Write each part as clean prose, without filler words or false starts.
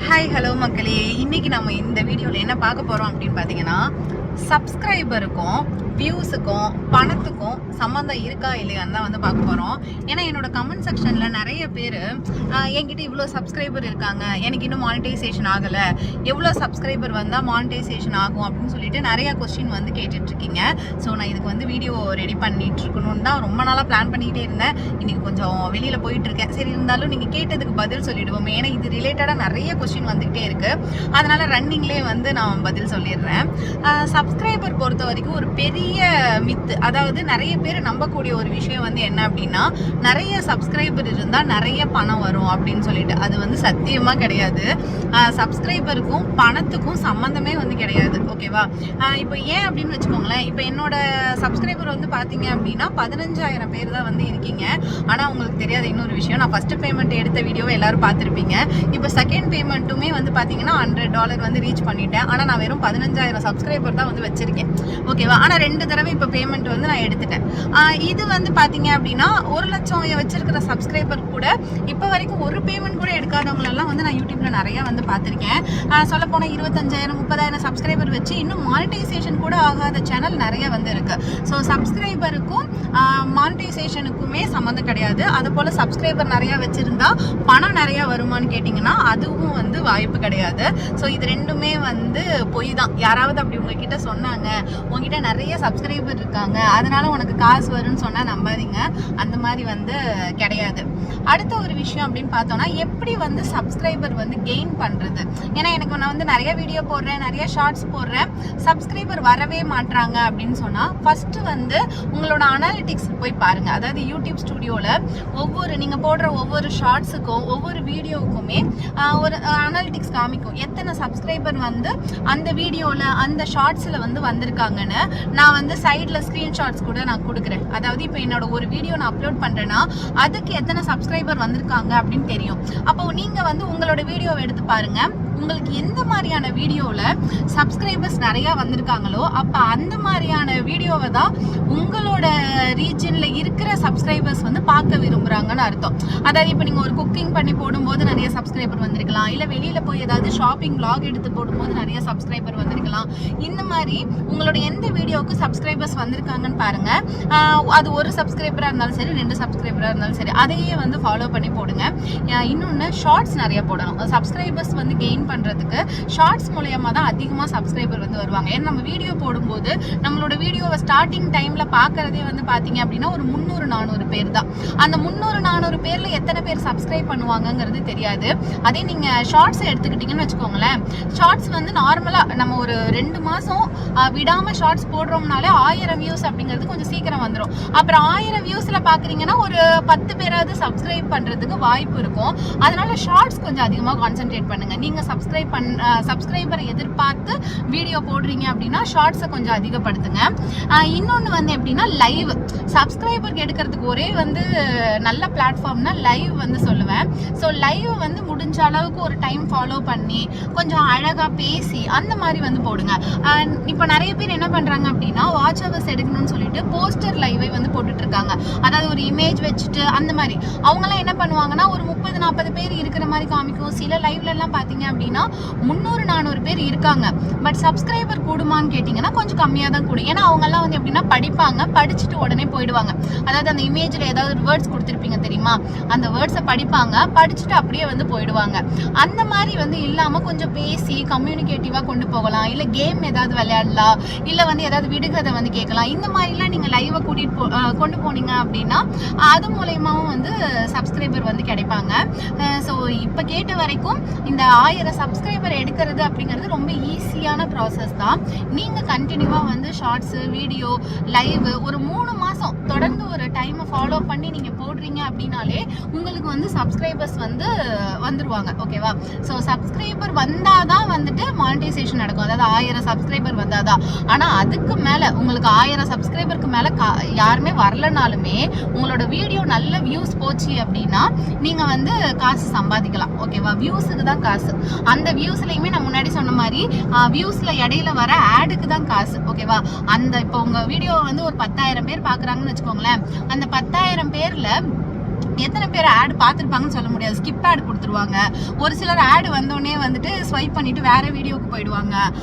Hi hello மக்களே, இன்னைக்கு நம்ம இந்த வீடியோவில் என்ன பார்க்க போகிறோம் அப்படின்னு பார்த்தீங்கன்னா, சப்ஸ்கிரைபருக்கும் வியூஸுக்கும் பணத்துக்கும் சம்மந்தம் இருக்கா இல்லையான்னு தான் வந்து பார்க்க போகிறோம். ஏன்னா என்னோட கமெண்ட் செக்ஷனில் நிறைய பேர் என்கிட்ட இவ்வளோ சப்ஸ்கிரைபர் இருக்காங்க, எனக்கு இன்னும் மானிட்டைசேஷன் ஆகலை, எவ்வளோ சப்ஸ்கிரைபர் வந்தால் மானிட்டைசேஷன் ஆகும் அப்படின்னு சொல்லிட்டு நிறையா கொஸ்டின் வந்து கேட்டுட்ருக்கீங்க. ஸோ நான் இதுக்கு வந்து வீடியோ ரெடி பண்ணிட்டு இருக்கணும்னு தான் ரொம்ப நாளாக பிளான் பண்ணிக்கிட்டே இருந்தேன். இன்றைக்கி கொஞ்சம் வெளியில் போயிட்டுருக்கேன். சரி, இருந்தாலும் நீங்கள் கேட்டதுக்கு பதில் சொல்லிவிடுவோம். ஏன்னா இது ரிலேட்டடாக நிறைய கொஸ்டின் வந்துகிட்டே இருக்குது. அதனால் ரன்னிங்லேயே வந்து நான் பதில் சொல்லிடுறேன். சப்ஸ்கிரைபர் பொறுத்த வரைக்கும் ஒரு பெரிய மித்து, அதாவது நிறைய பேர் நம்பக்கூடிய ஒரு விஷயம் வந்து என்ன அப்படின்னா, நிறைய சப்ஸ்கிரைபர் இருந்தால் நிறைய பணம் வரும் அப்படின்னு சொல்லிட்டு. அது வந்து சத்தியமாக கிடையாது. சப்ஸ்கிரைபருக்கும் பணத்துக்கும் சம்மந்தமே வந்து கிடையாது. ஓகேவா? இப்போ ஏன் அப்படின்னு வச்சுக்கோங்களேன். இப்போ என்னோட சப்ஸ்கிரைபர் வந்து பார்த்தீங்க அப்படின்னா 15,000 பேர் தான் வந்து இருக்கீங்க. ஆனால் உங்களுக்கு தெரியாத இன்னொரு விஷயம், நான் ஃபஸ்ட்டு பேமெண்ட் எடுத்த வீடியோவை எல்லாரும் பார்த்துருப்பீங்க. இப்போ செகண்ட் பேமெண்ட்டுமே வந்து பார்த்தீங்கன்னா $100 வந்து ரீச் பண்ணிட்டேன். ஆனால் நான் வெறும் 15,000 சப்ஸ்கிரைபர் தான் வந்து வச்சிருக்கேன். ஓகேவா? ஆனால் 2 தடவை இப்போ பேமெண்ட் வந்து நான் எடுத்துட்டேன். இது வந்து பார்த்தீங்க அப்படின்னா 1,00,000 வச்சிருக்கிற சப்ஸ்கிரைபர் கூட இப்போ வரைக்கும் ஒரு பேமெண்ட் கூட எடுக்காதவங்களெல்லாம் வந்து நான் யூடியூப்ல நிறைய வந்து பார்த்துருக்கேன். சொல்லப்போனால் 25,000 30,000 சப்ஸ்கிரைபர் வச்சு இன்னும் மானிட்டைசேஷன் கூட ஆகாத சேனல் நிறைய வந்து இருக்கு. ஸோ சப்ஸ்கிரைபருக்கும் மானிட்டைசேஷனுக்குமே சம்மந்தம் கிடையாது. அது போல் சப்ஸ்கிரைபர் நிறையா வச்சுருந்தா பணம் நிறையா வருமானு கேட்டிங்கன்னா அதுவும் வந்து வாய்ப்பு கிடையாது. ஸோ இது ரெண்டுமே வந்து பொய் தான். யாராவது அப்படி உங்ககிட்ட சொன்னாங்க, உங்ககிட்ட நிறைய சப்ஸ்கிரைபர் இருக்காங்க அதனால உனக்கு காசு வரும்னு சொன்னால் நம்பாதீங்க. அந்த மாதிரி வந்து கிடையாது. அடுத்த ஒரு விஷயம் அப்படின்னு பார்த்தோன்னா, எப்படி வந்து சப்ஸ்கிரைபர் வந்து கெயின் பண்ணுறது. ஏன்னா நான் வந்து நிறைய வீடியோ போடுறேன், நிறைய ஷார்ட்ஸ் போடுறேன், சப்ஸ்கிரைபர் வரவே மாட்டுறாங்க அப்படின்னு சொன்னால், ஃபஸ்ட்டு வந்து உங்களோட அனாலிட்டிக்ஸ் போய் பாருங்கள். அதாவது யூடியூப் ஸ்டுடியோவில் நீங்கள் போடுற ஒவ்வொரு ஷார்ட்ஸுக்கும் ஒவ்வொரு வீடியோவுக்குமே ஒரு அனாலிட்டிக்ஸ் காமிக்கும். எத்தனை சப்ஸ்கிரைபர் வந்து அந்த வீடியோவில் அந்த ஷார்ட்ஸில் வந்து வந்திருக்காங்கன்னு. நான் வந்து சைடில் ஸ்க்ரீன்ஷாட்ஸ் கூட நான் கொடுக்குறேன். அதாவது இப்போ என்னோட ஒரு வீடியோ நான் அப்லோட் பண்ணுறேன்னா அதுக்கு எத்தனை சப்ஸ்கிரைபர் வந்திருக்காங்க அப்படின்னு தெரியும். அப்போ நீங்கள் வந்து உங்களோட வீடியோவை எடுத்து பாருங்கள். உங்களுக்கு எந்த மாதிரியான வீடியோவில் சப்ஸ்கிரைபர்ஸ் நிறையா வந்திருக்காங்களோ அப்போ அந்த மாதிரியான வீடியோவை தான் உங்களோட ரீஜனில் இருக்கிற சப்ஸ்கிரைபர்ஸ் வந்து பார்க்க விரும்புகிறாங்கன்னு அர்த்தம். அதாவது இப்போ நீங்கள் ஒரு குக்கிங் பண்ணி போடும்போது நிறைய சப்ஸ்கிரைபர் வந்திருக்கலாம், இல்லை வெளியில் போய் ஏதாவது ஷாப்பிங் vlog எடுத்து போடும்போது நிறைய சப்ஸ்கிரைபர் வந்திருக்கலாம். இந்த மாதிரி உங்களோட எந்த வீடியோவுக்கு சப்ஸ்கிரைபர்ஸ் வந்திருக்காங்கன்னு பாருங்கள். அது ஒரு சப்ஸ்கிரைபராக இருந்தாலும் சரி, 2 சப்ஸ்கிரைபராக இருந்தாலும் சரி, அதையே வந்து ஃபாலோ பண்ணி போடுங்க. இன்னொன்று, ஷார்ட்ஸ் நிறைய போடணும். சப்ஸ்கிரைபர்ஸ் வந்து கெயின் பண்ணுறதுக்கு ஷார்ட்ஸ் மூலயமா தான் அதிகமாக சப்ஸ்கிரைபர் வந்து வருவாங்க. ஏன்னா நம்ம வீடியோ போடும்போது நம்மளோட வீடியோவை ஸ்டார்டிங் டைமில் பார்க்குறதே வந்து பார்த்தீங்க அப்படின்னா ஒரு 300-400 பேர் தான். அந்த 300-400 பேரில் எத்தனை பேர் சப்ஸ்கிரைப் பண்ணுவாங்கங்கிறது தெரியாது. அதே நீங்கள் ஷார்ட்ஸை எடுத்துக்கிட்டிங்கன்னு வச்சுக்கோங்களேன். ஷார்ட்ஸ் வந்து நார்மலாக நம்ம ஒரு 2 மாதம் விடாமல் ஷார்ட்ஸ் போடுறோம்னாலே 1000 வியூஸ் அப்படிங்கிறது கொஞ்சம் சீக்கிரம் வந்துடும். அப்புறம் 1000 வியூஸில் பார்க்குறீங்கன்னா ஒரு 10 பேராவது சப்ஸ்கிரைப் பண்ணுறதுக்கு வாய்ப்பு இருக்கும். அதனால ஷார்ட்ஸ் கொஞ்சம் அதிகமாக கான்சென்ட்ரேட் பண்ணுங்கள். நீங்கள் சப்ஸ்கிரைபரை எதிர்பார்த்து வீடியோ போடுறீங்க அப்படின்னா ஷார்ட்ஸை கொஞ்சம் அதிகப்படுத்துங்க. இன்னொன்று வந்து எப்படின்னா, லைவ் சப்ஸ்கிரைபருக்கு எடுக்கிறதுக்கு ஒரே வந்து நல்ல பிளாட்ஃபார்ம்னா லைவ் வந்து சொல்லுவேன். ஸோ லைவ் வந்து முடிஞ்ச அளவுக்கு ஒரு டைம் ஃபாலோ பண்ணி கொஞ்சம் அழகாக பேசி அந்த மாதிரி வந்து போடுங்க. இப்போ நிறைய பேர் என்ன பண்ணுறாங்க அப்படின்னா, வாட்ச் ஹவர்ஸ் எடுக்கணும்னு சொல்லிட்டு போஸ்டர் லைவை வந்து போட்டுட்ருக்காங்க. அதாவது ஒரு இமேஜ் வச்சுட்டு அந்த மாதிரி. அவங்களாம் என்ன பண்ணுவாங்கன்னா, ஒரு 30-40 பேர் இருக்கிற மாதிரி காமிக்கும். சில லைவ்லலாம் பார்த்தீங்க அப்படின்னா 300-400 பேர் இருக்காங்க. பட் சப்ஸ்கிரைபர் கூடுமான்னு கேட்டிங்கன்னா கொஞ்சம் கம்மியாக தான் கூடும். ஏன்னா அவங்கெல்லாம் வந்து எப்படின்னா படிப்பாங்க, படிச்சுட்டு உடனே போயிடுவாங்க. அதாவது அந்த இமேஜில் ஏதாவது ஒரு வேர்ட்ஸ் கொடுத்துருப்பீங்க தெரியுமா, அந்த வேர்ட்ஸை படிப்பாங்க, படிச்சுட்டு அப்படியே வந்து போயிடுவாங்க. அந்த மாதிரி வந்து இல்லாமல் கொஞ்சம் பேசி கம்யூனிகேட்டிவாக கொண்டு போகலாம். இல்லை கேம் ஏதாவது விளையாடலாம், இல்லை வந்து ஏதாவது விடுகதை வந்து கேட்கலாம். இந்த மாதிரிலாம் நீங்கள் லைவை கொண்டு போனீங்க அப்படின்னா அது மூலயமாவும் வந்து சப்ஸ்கிரைபர் வந்து கிடைப்பாங்க. ஸோ இப்போ கேட்ட வரைக்கும் இந்த 1000 சப்ஸ்கிரைபர் எடுக்கிறது அப்படிங்கிறது ரொம்ப ஈஸியான ப்ராசஸ் தான். நீங்கள் கண்டினியூவாக வந்து ஷார்ட்ஸு, வீடியோ, லைவ் ஒரு 3 மாதம் தொடர்ந்து ஒரு டைமை ஃபாலோ பண்ணி நீங்கள் போடுறீங்க அப்படின்னாலே உங்களுக்கு வந்து சப்ஸ்கிரைபர்ஸ் வந்து வந்துருவாங்க. ஓகேவா? ஸோ சப்ஸ்கிரைபர் வந்தால் தான் வந்துட்டு மானிட்டைசேஷன் நடக்கும். அதாவது 1000 சப்ஸ்கிரைபர் வந்தால் தான். ஆனால் அதுக்கு மேலே உங்களுக்கு 1000 சப்ஸ்கிரைபருக்கு மேலே யாருமே வரலனாலுமே உங்களோட வீடியோ நல்ல வியூஸ் போச்சு அப்படின்னா நீங்கள் வந்து காசு சம்பாதிக்கலாம். ஓகேவா? வியூஸுக்கு தான் காசு. அந்த வியூஸ்லையுமே நான் முன்னாடி சொன்ன மாதிரி வியூஸ்ல இடையில வர ஆடுக்கு தான் காசு. ஓகேவா? அந்த இப்போ உங்க வீடியோ வந்து ஒரு 10,000 பேர் பார்க்குறாங்கன்னு வச்சுக்கோங்களேன். அந்த 10,000 பேர்ல எத்தனை பேர் ஆட் பார்த்துருப்பாங்கன்னு சொல்ல முடியாது. ஸ்கிப் ஆட் கொடுத்துருவாங்க. ஒரு சிலர் ஆட் வந்தோடனே வந்துட்டு ஸ்வைப் பண்ணிட்டு வேற வீடியோக்கு போயிடுவாங்க.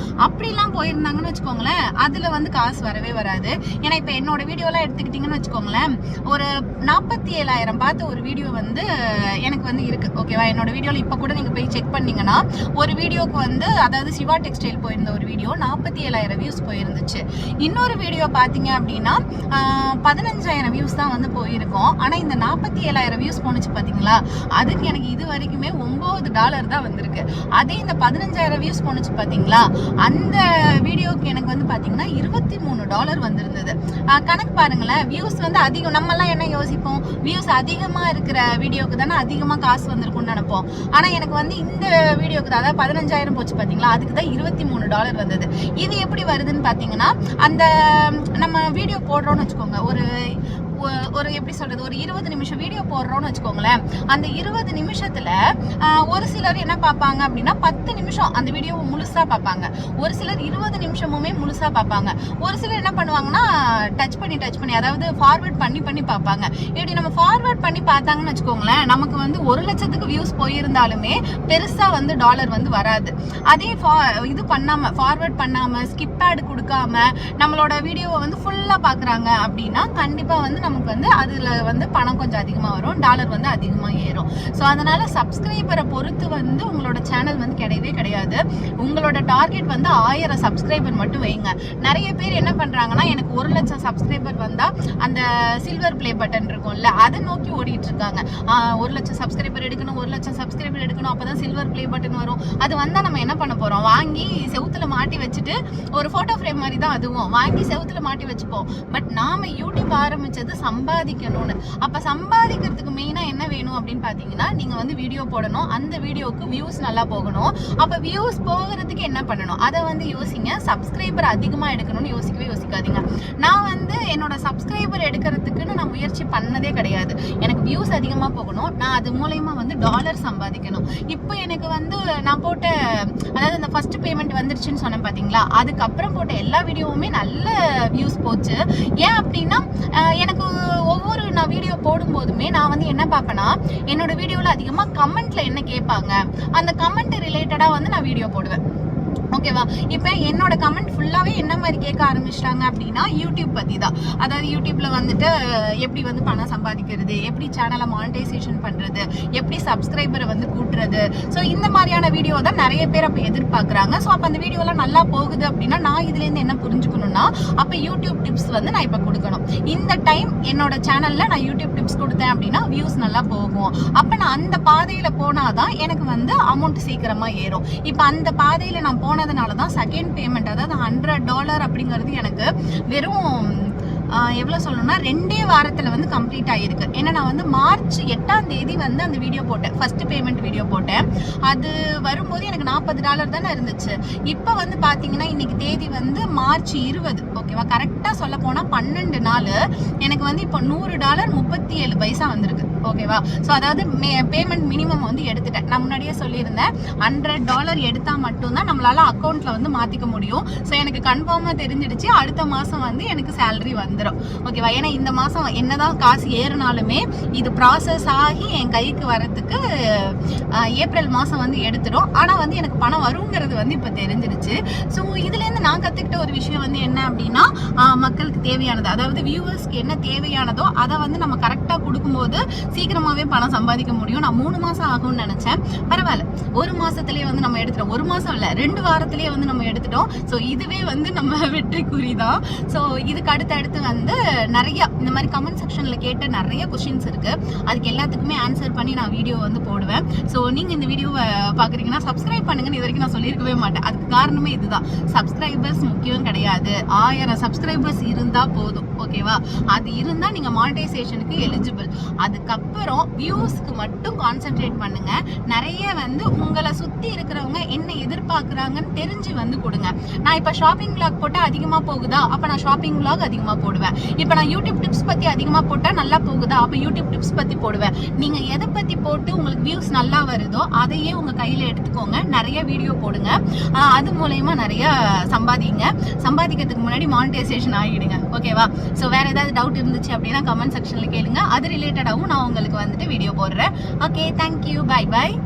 அப்படிலாம் போயிருந்தாங்கன்னு வச்சுக்கோங்களேன், அதுல வந்து காசு வரவே வராது. ஏன்னா இப்போ என்னோட வீடியோலாம் எடுத்துக்கிட்டிங்கன்னு வச்சுக்கோங்களேன், ஒரு 47,000 பார்த்து ஒரு வீடியோ வந்து எனக்கு வந்து இருக்கு. ஓகேவா, என்னோட வீடியோவில் இப்போ கூட நீங்கள் போய் செக் பண்ணீங்கன்னா ஒரு வீடியோக்கு வந்து, அதாவது சிவா டெக்ஸ்டைல் போயிருந்த ஒரு வீடியோ 47,000 வியூஸ் போயிருந்துச்சு. இன்னொரு வீடியோ பார்த்தீங்க அப்படின்னா 15,000 வியூஸ் தான் வந்து போயிருக்கோம். ஆனால் இந்த 47,000 வியூஸ் போனுச்சு பாத்தீங்களா, அதுக்கு எனக்கு இது வரைக்குமே $9 தான் வந்திருக்கு. அதே இந்த 15,000 வியூஸ் போனுச்சு பாத்தீங்களா, அந்த வீடியோக்கு எனக்கு வந்து பாத்தீங்கன்னா $23 வந்திருந்தது. கணக்கு பாருங்களேன், வியூஸ் வந்து அதிகம். நம்ம எல்லாம் என்ன யோசிப்போம், வியூஸ் அதிகமா இருக்கிற வீடியோக்கு தானே அதிகமா காசு வந்திருக்கும்னு நினைப்போம். ஆனா எனக்கு வந்து இந்த வீடியோக்கு தான், அதாவது 15,000 போச்சு பாத்தீங்களா, அதுக்கு தான் $23 வந்தது. இது எப்படி வருதுன்னு பாத்தீங்கன்னா, அந்த நம்ம வீடியோ போடுறோம்னு வச்சுக்கோங்க, ஒரு எப்படி சொல்றது, ஒரு 20 நிமிஷம் வீடியோ போடுறோம்னு வச்சுக்கோங்களேன், அந்த 20 நிமிஷத்துல ஒரு சிலர் என்ன பார்ப்பாங்க அப்படின்னா 10 நிமிஷம் அந்த வீடியோவை முழுசா பார்ப்பாங்க. ஒரு சிலர் 20 நிமிஷமுமே முழுசா பார்ப்பாங்க. ஒரு சிலர் என்ன பண்ணுவாங்கன்னா டச் பண்ணி அதாவது ஃபார்வர்ட் பண்ணி பார்ப்பாங்க. இப்படி நம்ம ஃபார்வர்ட் பண்ணி பார்த்தாங்கன்னு வச்சுக்கோங்களேன், நமக்கு வந்து 1,00,000 வியூஸ் போயிருந்தாலுமே பெருசா வந்து டாலர் வந்து வராது. அதே இது பண்ணாம, ஃபார்வர்ட் பண்ணாம, ஸ்கிப் ஆட் கொடுக்காம நம்மளோட வீடியோவை வந்து ஃபுல்லா பாக்குறாங்க அப்படின்னா கண்டிப்பா வந்து நமக்கு வந்து அதுல வந்து பணம் கொஞ்சம் அதிகமா வரும், டாலர் வந்து அதிகமா ஏறும். ஸோ அதனால சப்ஸ்கிரைபரை பொறுத்து வந்து உங்களோட சேனல் வந்து கிடையவே கிடையாது. உங்களோட டார்கெட் வந்து 1000 சப்ஸ்கிரைபர் மட்டும் வைங்க. நிறைய பேர் என்ன பண்றாங்கன்னா, எனக்கு 1,00,000 சப்ஸ்கிரைபர் வந்தா அந்த சில்வர் பிளே பட்டன் இருக்கும்ல, அதை நோக்கி ஓடிட்டு இருக்காங்க. 1,00,000 சப்ஸ்கிரைபர் எடுக்கணும், 1,00,000 சப்ஸ்கிரைபர் எடுக்கணும், அப்பதான் சில்வர் பிளே பட்டன் வரும். அது வந்தா நம்ம என்ன பண்ண போறோம், வாங்கி செவுத்துல மாட்டி வச்சுட்டு, ஒரு போட்டோ ஃப்ரேம் மாதிரி தான் அதுவும், வாங்கி செவுத்துல மாட்டி வச்சுப்போம். பட் நாம யூடியூப் ஆரம்பிச்சது சம்பாதிக்கணும்னு. அப்ப சம்பாதிக்கிறதுக்கு மெயினா என்ன வேணும் அப்படின்னு பாத்தீங்கன்னா, நீங்க வந்து வீடியோ போடணும், அந்த வீடியோக்கு வியூஸ் நல்லா போகணும். அப்ப வியூஸ் போகிறதுக்கு என்ன பண்ணணும், அதை வந்து யோசிங்க. சப்ஸ்கிரைபர் அதிகமா எடுக்கணும்னு யோசிக்கவே யோசிக்காதீங்க. நான் வந்து என்னோட சப்ஸ்கிரைபர் எடுக்கிறதுக்குன்னு நான் முயற்சி பண்ணதே கிடையாது. எனக்கு வியூஸ் அதிகமா போகணும், நான் அது மூலயமா வந்து டாலர் சம்பாதிக்கணும். இப்போ எனக்கு வந்து நான் போட்ட, அதாவது அந்த ஃபர்ஸ்ட் பேமெண்ட் வந்துருச்சுன்னு சொன்னேன் பாத்தீங்களா, அதுக்கப்புறம் போட்ட எல்லா வீடியோவுமே நல்ல வியூஸ் போச்சு. ஏன் அப்படின்னா, எனக்கு ஒவ்வொரு நான் வீடியோ போடும்போதுமே நான் வந்து என்ன பார்ப்பேன்னா, என்னோட வீடியோவில் அதிகமாக கமெண்ட்ல என்ன கேட்பாங்க, அந்த கமெண்ட் ரிலேட்டடாக வந்து நான் வீடியோ போடுவேன். ஓகேவா, இப்போ என்னோட கமெண்ட் ஃபுல்லாகவே என்ன மாதிரி கேட்க ஆரம்பிச்சிட்டாங்க அப்படின்னா, யூடியூப் பற்றி தான். அதாவது யூடியூப்ல வந்துட்டு எப்படி வந்து பணம் சம்பாதிக்கிறது, எப்படி சேனலை மானிட்டைசேஷன் பண்ணுறது, எப்படி சப்ஸ்கிரைபரை வந்து கூட்டுறது, ஸோ இந்த மாதிரியான வீடியோ தான் நிறைய பேர் அப்போ எதிர்பார்க்குறாங்க. ஸோ அப்போ அந்த வீடியோலாம் நல்லா போகுது அப்படின்னா நான் இதுலேருந்து என்ன புரிஞ்சுக்கணும்னா, அப்போ யூடியூப் டிப்ஸ் வந்து நான் இப்போ கொடுக்கணும். இந்த டைம் என்னோட சேனலில் நான் யூடியூப் டிப்ஸ் கொடுத்தேன் அப்படின்னா வியூஸ் நல்லா போகும். அப்போ நான் அந்த பாதையில் போனாதான் எனக்கு வந்து அமௌண்ட் சீக்கிரமாக ஏறும். இப்போ அந்த பாதையில் நான் போனதுனால தான் செகண்ட் பேமெண்ட், அதாவது $100 அப்படிங்கிறது எனக்கு வெறும் எவ்வளோ சொல்லணும்னா 2 வாரத்தில் வந்து கம்ப்ளீட் ஆகிருக்கு. ஏன்னா நான் வந்து மார்ச் 8ஆம் தேதி வந்து அந்த வீடியோ போட்டேன், ஃபர்ஸ்ட் பேமெண்ட் வீடியோ போட்டேன். அது வரும்போது எனக்கு $40 தானே இருந்துச்சு. இப்போ வந்து பார்த்தீங்கன்னா இன்னைக்கு தேதி வந்து மார்ச் 20. ஓகேவா, கரெக்டாக சொல்ல போனால் 12 நாள் எனக்கு வந்து இப்போ $100.37 வந்திருக்கு. ஓகேவா, ஸோ அதாவது பேமெண்ட் மினிமம் வந்து எடுத்துட்டேன். நான் முன்னாடியே சொல்லியிருந்தேன், $100 எடுத்தால் மட்டும்தான் நம்மளால அக்கௌண்ட்ல வந்து மாற்றிக்க முடியும். ஸோ எனக்கு கன்ஃபார்மாக தெரிஞ்சிடுச்சு, அடுத்த மாதம் வந்து எனக்கு சேலரி வந்துடும். ஓகேவா, ஏன்னா இந்த மாதம் என்னதான் காசு ஏறினாலுமே இது ப்ராசஸ் ஆகி என் கைக்கு வரத்துக்கு ஏப்ரல் மாதம் வந்து எடுத்துடும். ஆனால் வந்து எனக்கு பணம் வருங்கிறது வந்து இப்போ தெரிஞ்சிடுச்சு. ஸோ இதுலேருந்து நான் கற்றுக்கிட்ட ஒரு விஷயம் வந்து என்ன அப்படின்னா, மக்களுக்கு தேவையானது, அதாவது வியூவர்ஸ்க்கு என்ன தேவையானதோ அதை வந்து நம்ம கரெக்டாக கொடுக்கும்போது சீக்கிரமாகவே பணம் சம்பாதிக்க முடியும். நான் 3 மாதம் ஆகும்னு நினச்சேன், பரவாயில்ல 1 மாதத்துலேயே வந்து நம்ம எடுத்துட்டோம். 1 மாதம் இல்லை, 2 வாரத்துலேயே வந்து நம்ம எடுத்துட்டோம். ஸோ இதுவே வந்து நம்ம வெற்றிக்குறி தான். ஸோ இதுக்கு அடுத்து வந்து நிறைய இந்த மாதிரி கமெண்ட் செக்ஷனில் கேட்ட நிறைய கொஸ்டின்ஸ் இருக்கு. அதுக்கு எல்லாத்துக்குமே ஆன்சர் பண்ணி நான் வீடியோ வந்து போடுவேன். ஸோ நீங்கள் இந்த வீடியோவை பார்க்குறீங்கன்னா சப்ஸ்கிரைப் பண்ணுங்கன்னு இது வரைக்கும் நான் சொல்லியிருக்கவே மாட்டேன். அதுக்கு காரணமே இதுதான், சப்ஸ்கிரைபர்ஸ் முக்கியம் கிடையாது, 1000 சப்ஸ்கிரைபர்ஸ் இருந்தால் போதும். ஓகேவா, அது இருந்தால் நீங்கள் மானிட்டைசேஷனுக்கு எலிஜிபிள். அதுக்கப்புறம் வியூஸ்க்கு மட்டும் கான்சென்ட்ரேட் பண்ணுங்க. நிறைய வந்து உங்களை சுற்றி இருக்கிறவங்க என்ன எதிர்பார்க்குறாங்கன்னு தெரிஞ்சு வந்து கொடுங்க. நான் இப்போ ஷாப்பிங் விளாக் போட்டால் அதிகமாக போகுதா, அப்போ நான் ஷாப்பிங் விளாக் அதிகமாக போடுவேன். இப்போ நான் யூடியூப் டிப்ஸ் பற்றி அதிகமாக போட்டால் நல்லா போகுதா, அப்போ யூடியூப் டிப்ஸ் பற்றி போடுவேன். நீங்கள் எதை பற்றி போட்டு உங்களுக்கு வியூஸ் நல்லா வருதோ அதையே உங்கள் கையில் எடுத்துக்கோங்க, நிறைய வீடியோ போடுங்க. அது மூலயமா நிறைய சம்பாதிக்கிறதுக்கு முன்னாடி மானிட்டைசேஷன் ஆகிடுங்க. ஓகேவா, ஸோ வேறு ஏதாவது டவுட் இருந்துச்சு அப்படின்னா கமெண்ட் செக்ஷனில் கேளுங்க. அது ரிலேட்டடாகவும் நான் உங்களுக்கு வந்துட்டு வீடியோ போடுறேன். Okay, thank you, bye bye.